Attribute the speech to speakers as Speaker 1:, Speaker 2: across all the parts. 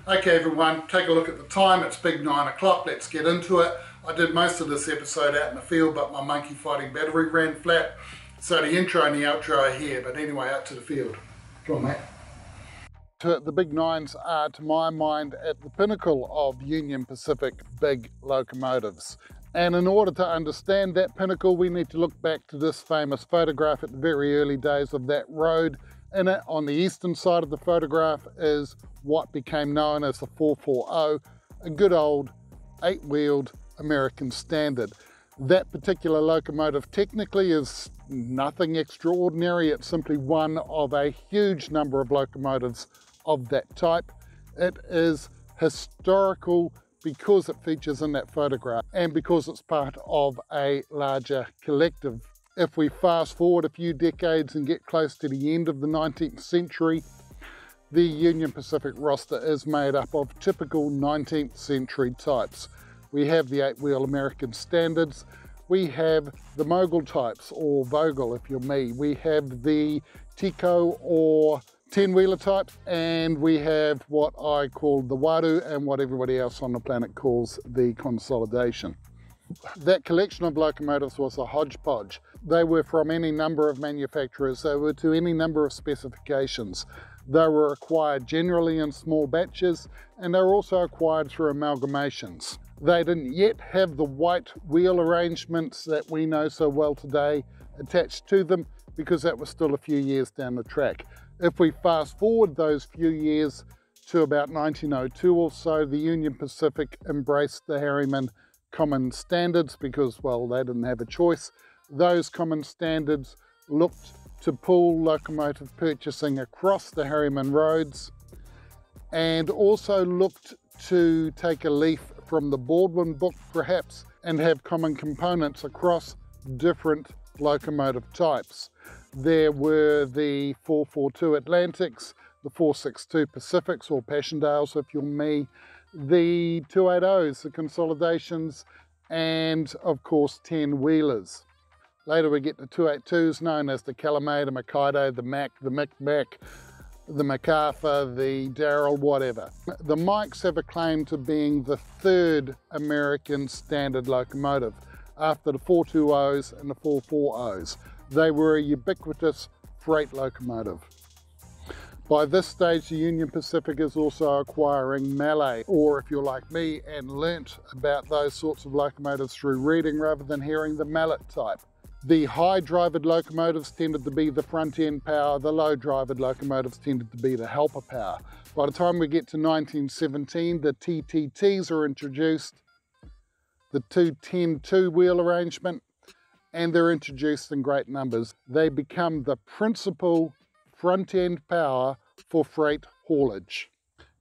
Speaker 1: Okay everyone, take a look at the time. It's big 9 o'clock, let's get into it. I did most of this episode out in the field, but my monkey fighting battery ran flat. So the intro and the outro are here, but anyway, out to the field. Come on, mate. The big nines are, to my mind, at the pinnacle of Union Pacific big locomotives. And in order to understand that pinnacle, we need to look back to this famous photograph at the very early days of that road. In it, on the eastern side of the photograph, is what became known as the 440, a good old 8-wheeled American Standard. That particular locomotive technically is nothing extraordinary. It's simply one of a huge number of locomotives of that type. It is historical because it features in that photograph and because it's part of a larger collective. If we fast forward a few decades and get close to the end of the 19th century, the Union Pacific roster is made up of typical 19th century types. We have the 8-wheel American Standards, we have the Mogul types, or Vogel if you're me, we have the Tico or 10-wheeler types, and we have what I call the Wadu and what everybody else on the planet calls the Consolidation. That collection of locomotives was a hodgepodge. They were from any number of manufacturers, they were to any number of specifications. They were acquired generally in small batches, and they were also acquired through amalgamations. They didn't yet have the white wheel arrangements that we know so well today attached to them, because that was still a few years down the track. If we fast forward those few years to about 1902 or so, the Union Pacific embraced the Harriman Common Standards because, well, they didn't have a choice. Those common standards looked to pull locomotive purchasing across the Harriman roads and also looked to take a leaf from the Baldwin book perhaps and have common components across different locomotive types. There were the 442 Atlantics, the 462 Pacifics or Passchendaels if you're me, the 280s, the Consolidations, and of course 10-wheelers. Later we get the 282s known as the Calumet, the Makaido, the Mac, the Mic-Mac, the MacArthur, the Darrell, whatever. The Mikes have a claim to being the third American standard locomotive after the 420s and the 440s. They were a ubiquitous freight locomotive. By this stage, the Union Pacific is also acquiring Mallet, or if you're like me and learnt about those sorts of locomotives through reading rather than hearing, the Mallet type. The high-drivered locomotives tended to be the front-end power, the low-drivered locomotives tended to be the helper power. By the time we get to 1917, the TTTs are introduced, the 210 two-wheel arrangement, and they're introduced in great numbers. They become the principal front-end power for freight haulage.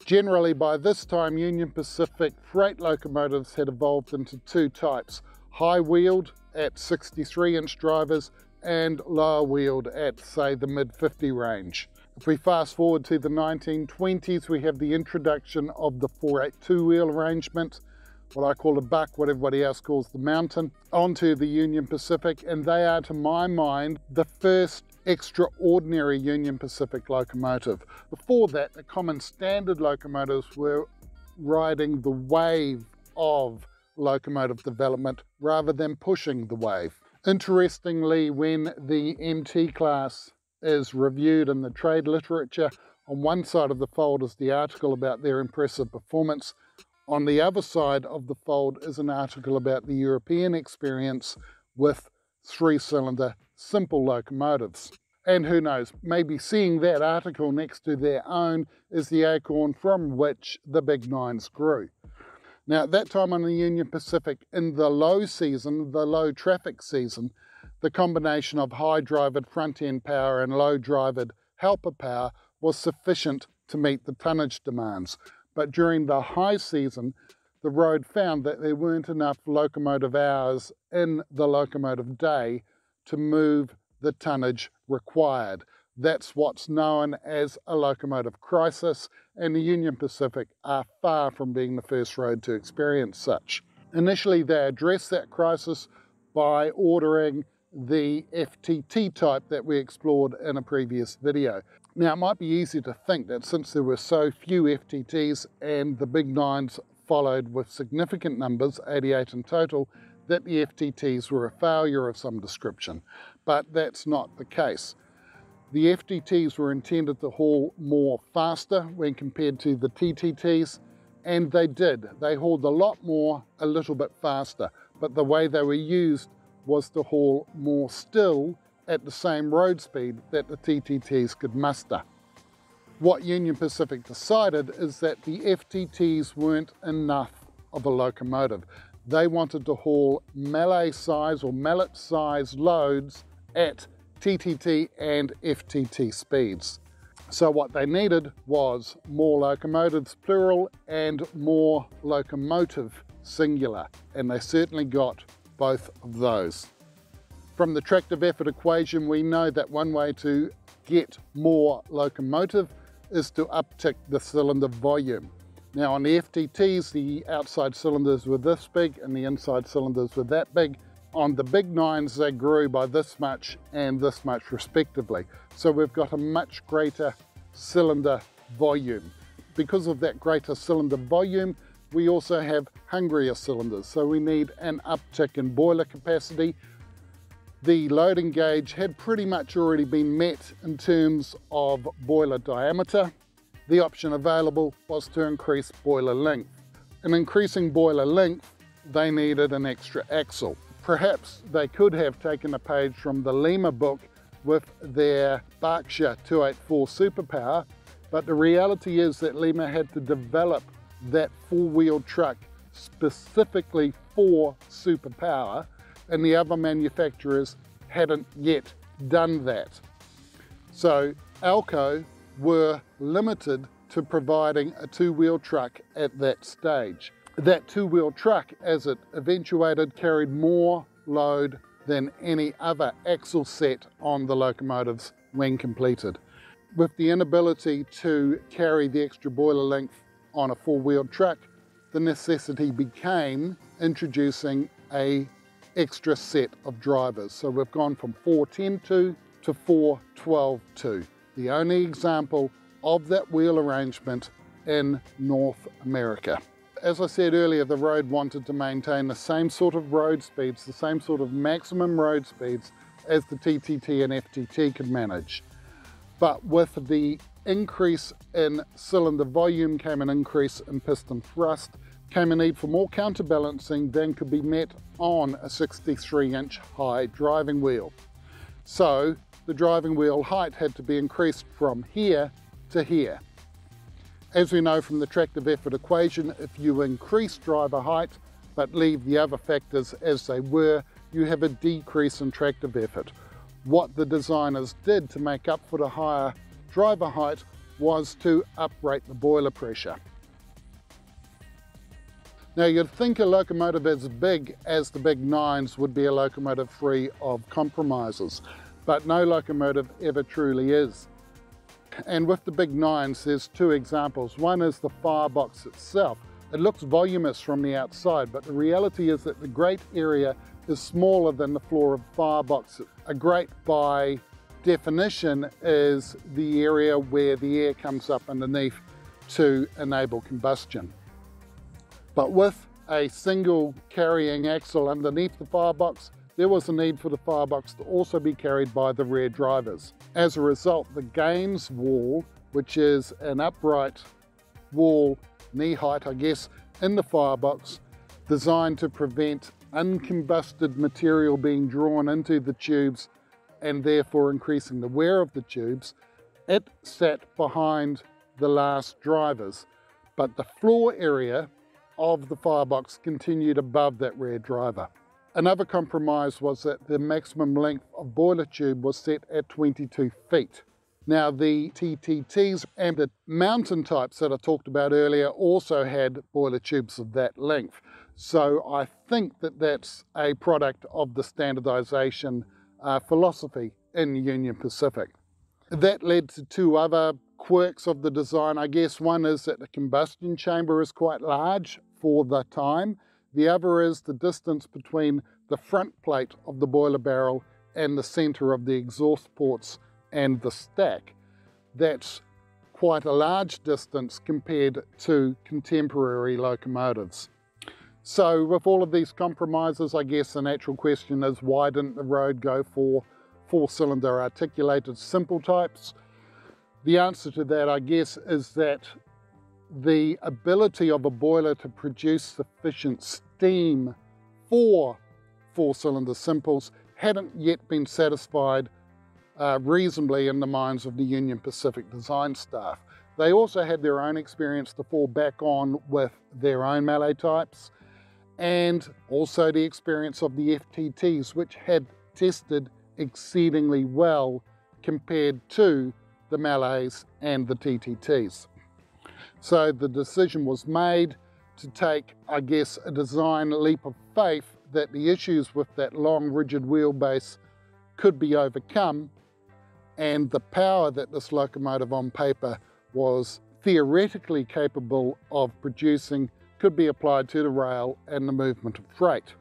Speaker 1: Generally, by this time, Union Pacific freight locomotives had evolved into two types: high-wheeled at 63-inch drivers and lower-wheeled at, say, the mid-50 range. If we fast forward to the 1920s, we have the introduction of the 482 wheel arrangement, what I call the Buck, what everybody else calls the Mountain, onto the Union Pacific, and they are, to my mind, the first extraordinary Union Pacific locomotive. Before that, the common standard locomotives were riding the wave of locomotive development rather than pushing the wave. Interestingly, when the MT class is reviewed in the trade literature, on one side of the fold is the article about their impressive performance. On the other side of the fold is an article about the European experience with 3-cylinder simple locomotives. And who knows, maybe seeing that article next to their own is the acorn from which the big nines grew. Now at that time on the Union Pacific, in the low season, the low traffic season, the combination of high-drivered front-end power and low-drivered helper power was sufficient to meet the tonnage demands. But during the high season, the road found that there weren't enough locomotive hours in the locomotive day to move the tonnage required. That's what's known as a locomotive crisis, and the Union Pacific are far from being the first road to experience such. Initially, they addressed that crisis by ordering the FTT type that we explored in a previous video. Now, it might be easy to think that since there were so few FTTs and the big nines followed with significant numbers, 88 in total, that the FTTs were a failure of some description, but that's not the case. The FTTs were intended to haul more faster when compared to the TTTs, and they did. They hauled a lot more, a little bit faster, but the way they were used was to haul more still at the same road speed that the TTTs could muster. What Union Pacific decided is that the FTTs weren't enough of a locomotive. They wanted to haul mallet size or mallet size loads at TTT and FTT speeds. So what they needed was more locomotives plural and more locomotive singular, and they certainly got both of those. From the tractive effort equation, we know that one way to get more locomotive is to uptick the cylinder volume. Now on the FTTs, the outside cylinders were this big and the inside cylinders were that big. On the big nines, they grew by this much and this much respectively. So we've got a much greater cylinder volume. Because of that greater cylinder volume, we also have hungrier cylinders. So we need an uptick in boiler capacity. The loading gauge had pretty much already been met in terms of boiler diameter. The option available was to increase boiler length. In increasing boiler length, they needed an extra axle. Perhaps they could have taken a page from the Lima book with their Berkshire 284 Superpower, but the reality is that Lima had to develop that four-wheel truck specifically for Superpower, and the other manufacturers hadn't yet done that. So Alco were limited to providing a two-wheel truck at that stage. That two-wheel truck, as it eventuated, carried more load than any other axle set on the locomotives when completed. With the inability to carry the extra boiler length on a four-wheeled truck, the necessity became introducing a extra set of drivers. So we've gone from 410-2 to 412-2. The only example of that wheel arrangement in North America. As I said earlier, the road wanted to maintain the same sort of road speeds, the same sort of maximum road speeds as the TTT and FTT could manage. But with the increase in cylinder volume came an increase in piston thrust, came a need for more counterbalancing than could be met on a 63-inch high driving wheel. So the driving wheel height had to be increased from here to here. As we know from the tractive effort equation, if you increase driver height but leave the other factors as they were, you have a decrease in tractive effort. What the designers did to make up for the higher driver height was to uprate the boiler pressure. Now you'd think a locomotive as big as the big nines would be a locomotive free of compromises, but no locomotive ever truly is. And with the big nines, there's two examples. One is the Firebox itself. It looks voluminous from the outside, but the reality is that the grate area is smaller than the floor of the Firebox. A grate by definition is the area where the air comes up underneath to enable combustion. But with a single carrying axle underneath the Firebox, there was a need for the Firebox to also be carried by the rear drivers. As a result, the gains wall, which is an upright wall, knee height I guess, in the Firebox, designed to prevent uncombusted material being drawn into the tubes and therefore increasing the wear of the tubes, it sat behind the last drivers, but the floor area of the Firebox continued above that rear driver. Another compromise was that the maximum length of boiler tube was set at 22 feet. Now the TTTs and the mountain types that I talked about earlier also had boiler tubes of that length. So I think that that's a product of the standardization philosophy in Union Pacific. That led to two other quirks of the design, I guess. One is that the combustion chamber is quite large for the time. The other is the distance between the front plate of the boiler barrel and the center of the exhaust ports and the stack. That's quite a large distance compared to contemporary locomotives. So with all of these compromises, I guess the natural question is, why didn't the road go for 4-cylinder articulated simple types? The answer to that, I guess, is that the ability of a boiler to produce sufficient steam for 4-cylinder simples hadn't yet been satisfied reasonably in the minds of the Union Pacific design staff. They also had their own experience to fall back on with their own Mallet types, and also the experience of the FTTs, which had tested exceedingly well compared to the Mallets and the TTTs. So the decision was made to take, I guess, a design leap of faith that the issues with that long rigid wheelbase could be overcome, and the power that this locomotive on paper was theoretically capable of producing could be applied to the rail and the movement of freight.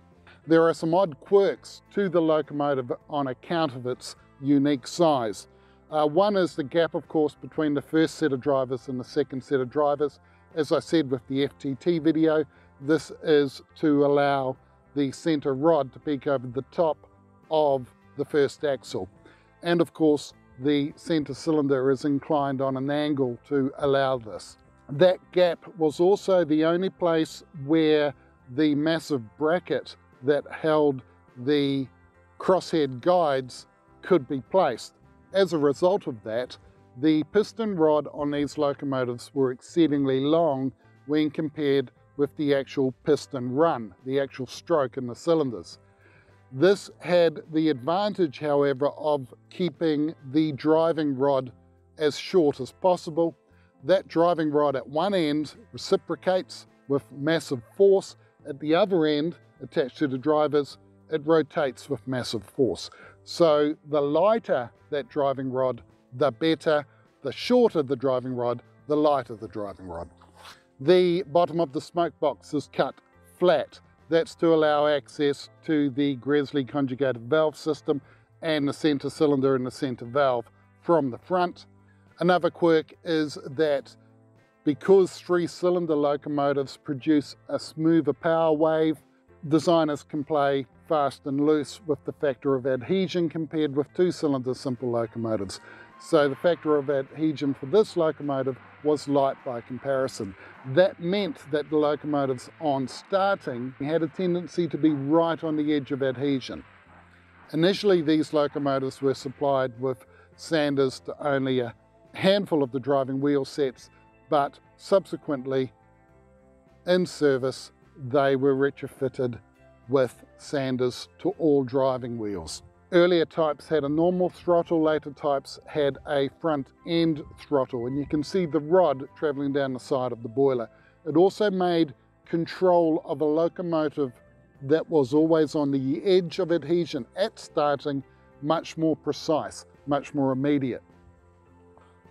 Speaker 1: There are some odd quirks to the locomotive on account of its unique size. One is the gap, of course, between the first set of drivers and the second set of drivers. As I said with the FTT video, this is to allow the center rod to peak over the top of the first axle. And of course, the center cylinder is inclined on an angle to allow this. That gap was also the only place where the massive bracket that held the crosshead guides could be placed. As a result of that, the piston rod on these locomotives were exceedingly long when compared with the actual piston run, the actual stroke in the cylinders. This had the advantage, however, of keeping the driving rod as short as possible. That driving rod at one end reciprocates with massive force. At the other end, attached to the drivers, it rotates with massive force. So the lighter that driving rod, the better. The shorter the driving rod, the lighter the driving rod. The bottom of the smoke box is cut flat. That's to allow access to the Gresley conjugated valve system and the center cylinder and the center valve from the front. Another quirk is that because 3-cylinder locomotives produce a smoother power wave, designers can play fast and loose with the factor of adhesion compared with 2-cylinder simple locomotives. So the factor of adhesion for this locomotive was light by comparison. That meant that the locomotives on starting had a tendency to be right on the edge of adhesion. Initially, these locomotives were supplied with sanders to only a handful of the driving wheel sets, but subsequently, in service, they were retrofitted with sanders to all driving wheels. Earlier types had a normal throttle, later types had a front end throttle, and you can see the rod travelling down the side of the boiler. It also made control of a locomotive that was always on the edge of adhesion at starting much more precise, much more immediate.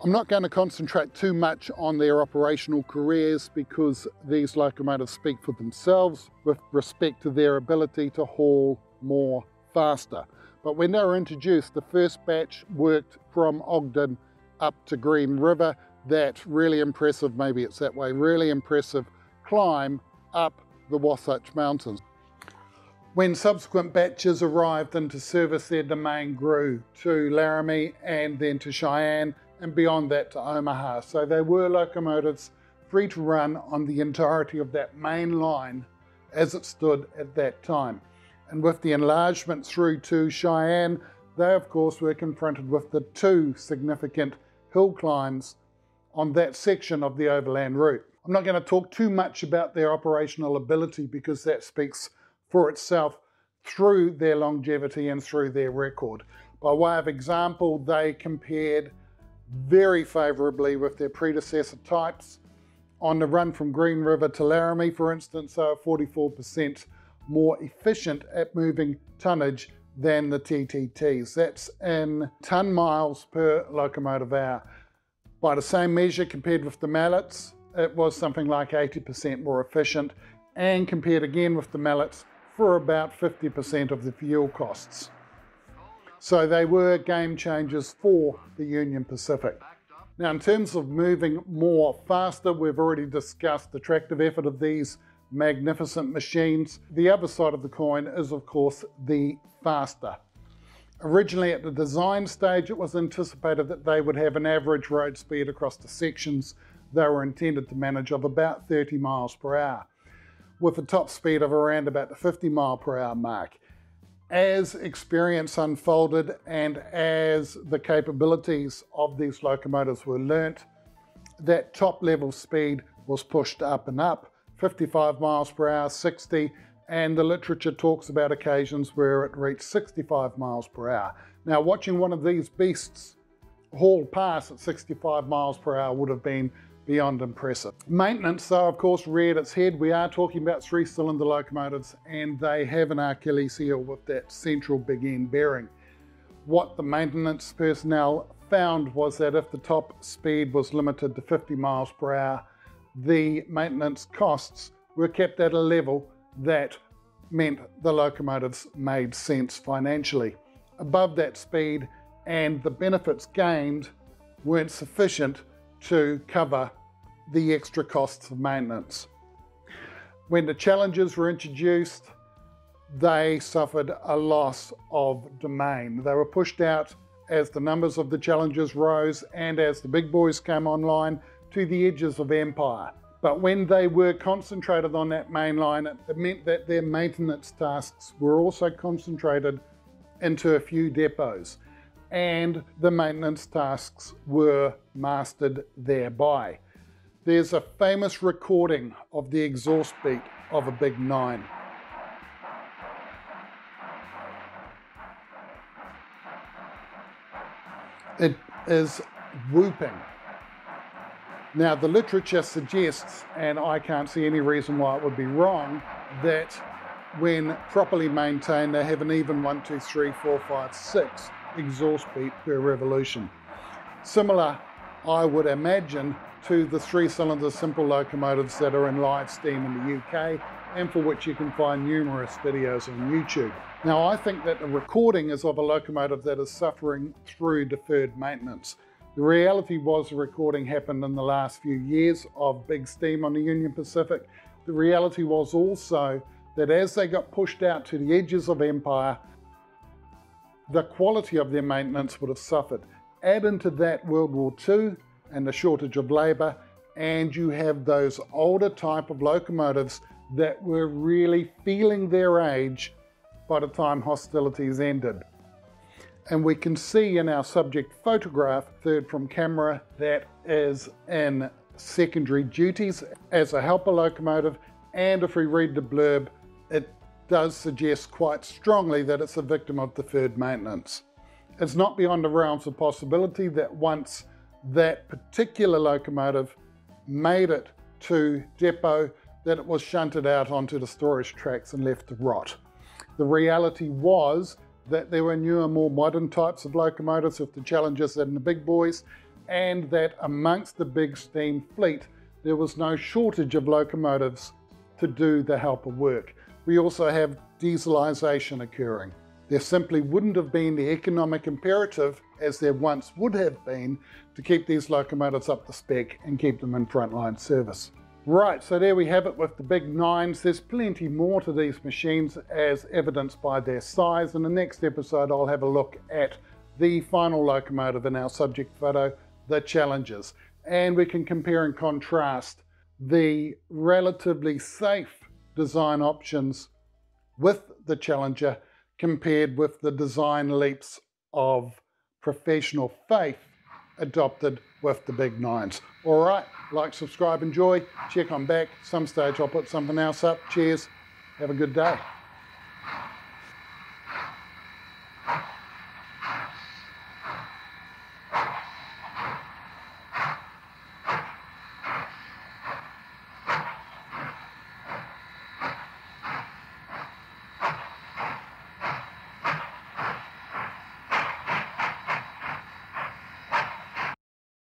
Speaker 1: I'm not going to concentrate too much on their operational careers because these locomotives speak for themselves with respect to their ability to haul more faster. But when they were introduced, the first batch worked from Ogden up to Green River. That really impressive, maybe it's that way, really impressive climb up the Wasatch Mountains. When subsequent batches arrived into service, their domain grew to Laramie and then to Cheyenne, and beyond that to Omaha. So they were locomotives free to run on the entirety of that main line as it stood at that time. And with the enlargement through to Cheyenne, they of course were confronted with the two significant hill climbs on that section of the overland route. I'm not going to talk too much about their operational ability because that speaks for itself through their longevity and through their record. By way of example, they compared very favourably with their predecessor types. On the run from Green River to Laramie, for instance, they were 44% more efficient at moving tonnage than the TTTs. That's in ton miles per locomotive hour. By the same measure, compared with the Mallets, it was something like 80% more efficient, and compared again with the Mallets for about 50% of the fuel costs. So they were game changers for the Union Pacific. Now, in terms of moving more faster, we've already discussed the tractive effort of these magnificent machines. The other side of the coin is, of course, the faster. Originally at the design stage, it was anticipated that they would have an average road speed across the sections they were intended to manage of about 30 miles per hour, with a top speed of around about the 50 mile per hour mark. As experience unfolded and as the capabilities of these locomotives were learnt, that top level speed was pushed up and up, 55 miles per hour, 60, and the literature talks about occasions where it reached 65 miles per hour. Now, watching one of these beasts haul past at 65 miles per hour would have been beyond impressive. Maintenance, though, of course, reared its head. We are talking about 3-cylinder locomotives, and they have an Achilles heel with that central big end bearing. What the maintenance personnel found was that if the top speed was limited to 50 miles per hour, the maintenance costs were kept at a level that meant the locomotives made sense financially. Above that speed, and the benefits gained weren't sufficient to cover the extra costs of maintenance. When the Challengers were introduced, they suffered a loss of domain. They were pushed out as the numbers of the Challengers rose and as the big boys came online to the edges of empire. But when they were concentrated on that main line, it meant that their maintenance tasks were also concentrated into a few depots, and the maintenance tasks were mastered thereby. There's a famous recording of the exhaust beat of a Big 9. It is whooping. Now, the literature suggests, and I can't see any reason why it would be wrong, that when properly maintained, they have an even 1, 2, 3, 4, 5, 6 exhaust beat per revolution. Similar, I would imagine, to the 3-cylinder simple locomotives that are in live steam in the UK, and for which you can find numerous videos on YouTube. Now, I think that the recording is of a locomotive that is suffering through deferred maintenance. The reality was the recording happened in the last few years of big steam on the Union Pacific. The reality was also that as they got pushed out to the edges of empire, the quality of their maintenance would have suffered. Add into that World War II and the shortage of labour, and you have those older type of locomotives that were really feeling their age by the time hostilities ended. And we can see in our subject photograph, third from camera, that is in secondary duties as a helper locomotive, and if we read the blurb, it does suggest quite strongly that it's a victim of deferred maintenance. It's not beyond the realms of possibility that once that particular locomotive made it to depot, that it was shunted out onto the storage tracks and left to rot. The reality was that there were newer, more modern types of locomotives with the Challengers and the big boys, and that amongst the big steam fleet, there was no shortage of locomotives to do the helper work. We also have dieselization occurring. There simply wouldn't have been the economic imperative, as there once would have been, to keep these locomotives up to spec and keep them in frontline service. Right, so there we have it with the Big 9s. There's plenty more to these machines as evidenced by their size. In the next episode, I'll have a look at the final locomotive in our subject photo, the Challengers. And we can compare and contrast the relatively safe design options with the Challenger compared with the design leaps of professional faith adopted with the Big 9s. All right, like, subscribe, enjoy, check on back. Some stage I'll put something else up. Cheers, have a good day.